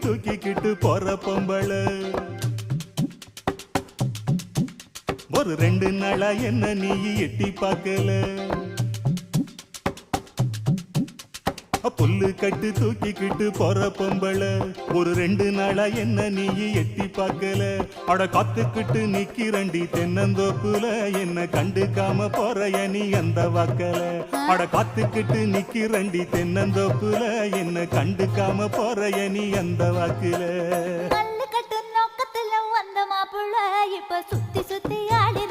தூக்கிக்கிட்டு போற பொம்பள ஒரு 2 நாளா என்ன நீ எட்டி பார்க்கல புல்லு கட்டு தூக்கிக்கிட்டு போற பொம்பள ஒரு 2 நாளா என்ன நீ எட்டி பார்க்கல அட காத்துக்கிட்டு நிக்கிறண்டி தென்னந்தோப்புல என்ன கண்டுக்காம போறைய நீ அந்த வாக்கல அட காத்துக்கிட்டு நிக்கிறண்டி தென்னந்தோப்புல என்ன கண்டுக்காம போறைய நீ அந்த வாக்குல கட்டு நோக்கத்துல வந்த மாப்பிள்ள இப்ப சுத்தி சுத்தி ஆடி